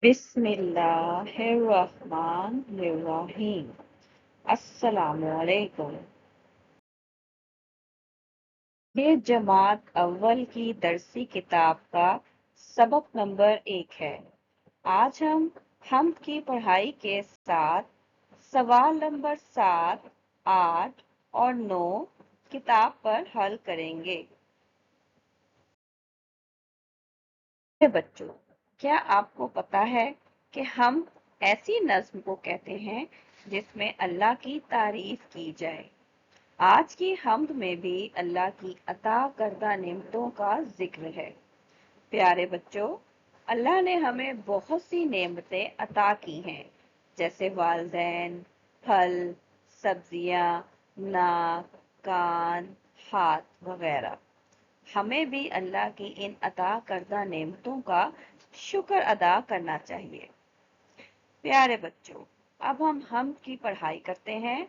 बिस्मिल्लाहिर्रहमानिर्रहीम। अस्सलामुअलैकुम। ये जमात अव्वल की दरसी किताब का सबक नंबर 1 है। आज हम हम्द की पढ़ाई के साथ सवाल नंबर 7, 8 और 9 किताब पर हल करेंगे। बच्चों, क्या आपको पता है कि हम ऐसी नज्म को कहते हैं जिसमें अल्लाह की तारीफ की जाए। आज की हम्द में भी अल्लाह की अता करदा नेमतों का जिक्र है। प्यारे बच्चों, अल्लाह ने हमें बहुत सी नेमतें अता की हैं, जैसे वालिदैन, फल, सब्जियां, नाक, कान, हाथ वगैरह। हमें भी अल्लाह की इन अता करदा नेमतों का शुक्र अदा करना चाहिए। प्यारे बच्चों, अब हम हम्द की पढ़ाई करते हैं।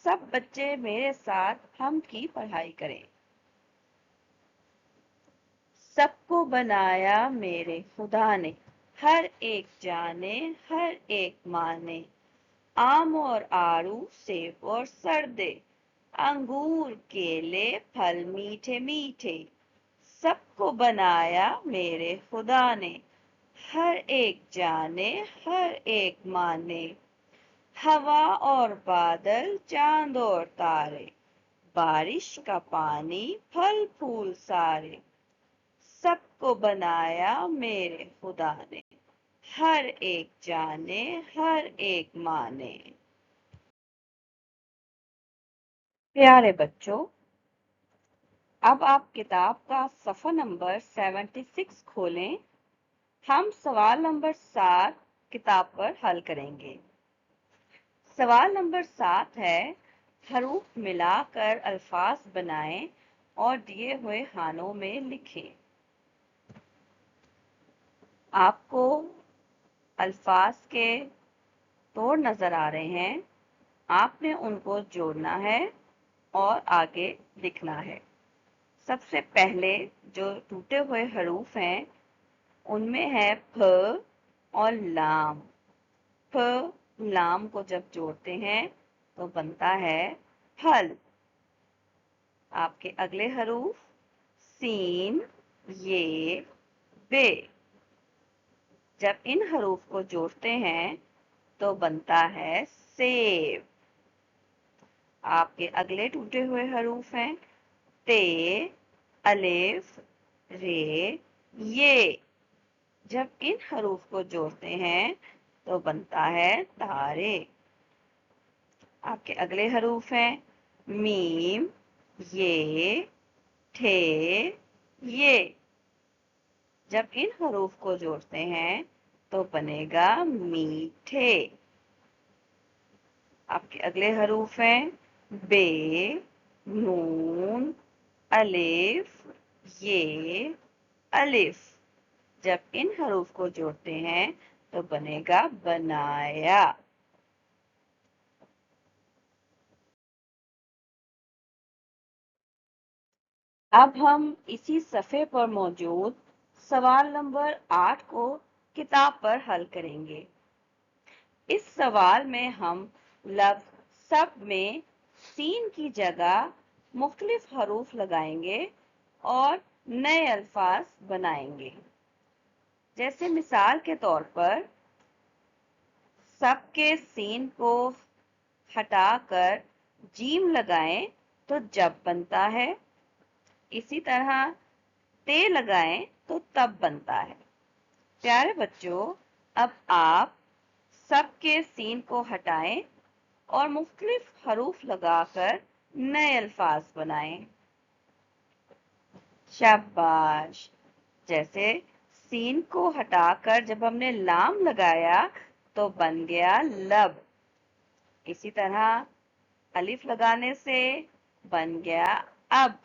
सब बच्चे मेरे साथ हम्द की पढ़ाई करें। सबको बनाया मेरे खुदा ने, हर एक जाने हर एक माने। आम और आड़ू, सेब और सरदे, अंगूर केले फल मीठे मीठे। सबको बनाया मेरे खुदा ने, हर एक जाने हर एक माने। हवा और बादल चांद और तारे, बारिश का पानी फल फूल सारे। सबको बनाया मेरे खुदा ने, हर एक जाने हर एक माने। प्यारे बच्चों, अब आप किताब का सफ़ा नंबर 76 खोलें। हम सवाल नंबर 7 किताब पर हल करेंगे। सवाल नंबर 7 है, हरूफ मिलाकर अल्फाज बनाएं और दिए हुए खानों में लिखें। आपको अल्फाज के तोड़ नजर आ रहे हैं, आपने उनको जोड़ना है और आगे लिखना है। सबसे पहले जो टूटे हुए हरूफ हैं उनमें है फ और लाम। फ लाम को जब जोड़ते हैं तो बनता है फल। आपके अगले हरूफ सीन, ये, बे। जब इन हरूफ को जोड़ते हैं तो बनता है सेब। आपके अगले टूटे हुए हरूफ हैं ते, अलिफ, रे, ये। जब इन हरूफ को जोड़ते हैं तो बनता है तारे। आपके अगले हरूफ हैं मीम, ये, ठे, ये। जब इन हरूफ को जोड़ते हैं तो बनेगा मीठे। आपके अगले हरूफ हैं बे, नून, अलिफ, ये, अलिफ। जब इन हरूफ को जोड़ते हैं तो बनेगा बनाया। अब हम इसी सफ़े पर मौजूद सवाल नंबर 8 को किताब पर हल करेंगे। इस सवाल में हम लफ्ज़ सब में सीन की जगह मुख्तलिफ हरूफ लगाएंगे और नए अल्फाज बनाएंगे। जैसे मिसाल के तौर पर सब के सीन को हटाकर जीम लगाएं तो जब बनता है। इसी तरह ते लगाएं तो तब बनता है। प्यारे बच्चों, अब आप सब के सीन को हटाएं और मुख्तलिफ हरूफ लगाकर नए अल्फाज बनाएं। शाबाश। जैसे सीन को हटाकर जब हमने लाम लगाया तो बन गया लब। इसी तरह अलिफ लगाने से बन गया अब,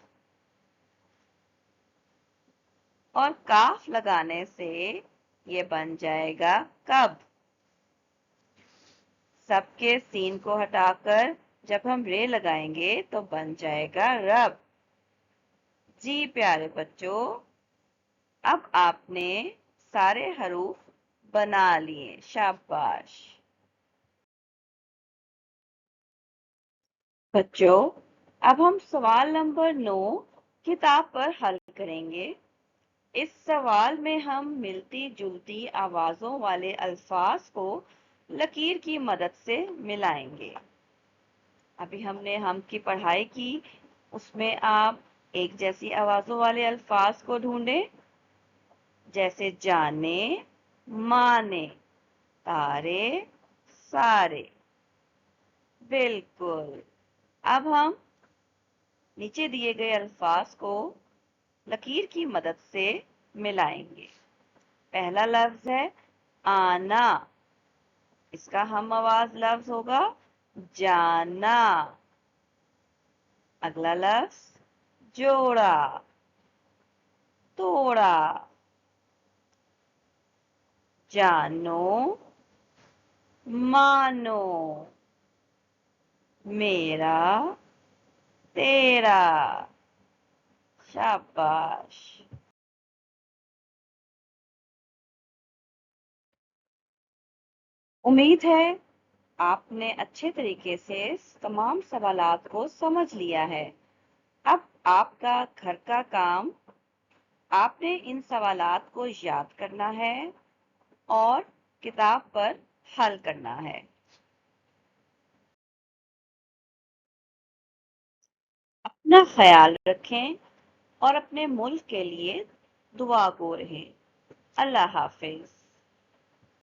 और काफ लगाने से ये बन जाएगा कब। सबके सीन को हटाकर जब हम रे लगाएंगे तो बन जाएगा रब। जी प्यारे बच्चों, अब आपने सारे हरूफ बना लिए, शाबाश। बच्चों, अब हम सवाल नंबर 9 किताब पर हल करेंगे। इस सवाल में हम मिलती जुलती आवाजों वाले अल्फाज को लकीर की मदद से मिलाएंगे। अभी हमने हम की पढ़ाई की, उसमें आप एक जैसी आवाजों वाले अल्फाज को ढूंढें, जैसे जाने, माने, तारे, सारे। बिल्कुल। अब हम नीचे दिए गए अल्फाज को लकीर की मदद से मिलाएंगे। पहला लफ्ज है आना, इसका हम आवाज लफ्ज होगा जाना। अगला लफ्ज जोड़ा, तोड़ा। जानो, मानो, मेरा, तेरा। शाबाश। उम्मीद है आपने अच्छे तरीके से तमाम सवालात को समझ लिया है। अब आपका घर का काम, आपने इन सवालात को याद करना है और किताब पर हल करना है। अपना ख्याल रखें और अपने मुल्क के लिए दुआ गो रहें। अल्लाह हाफिज।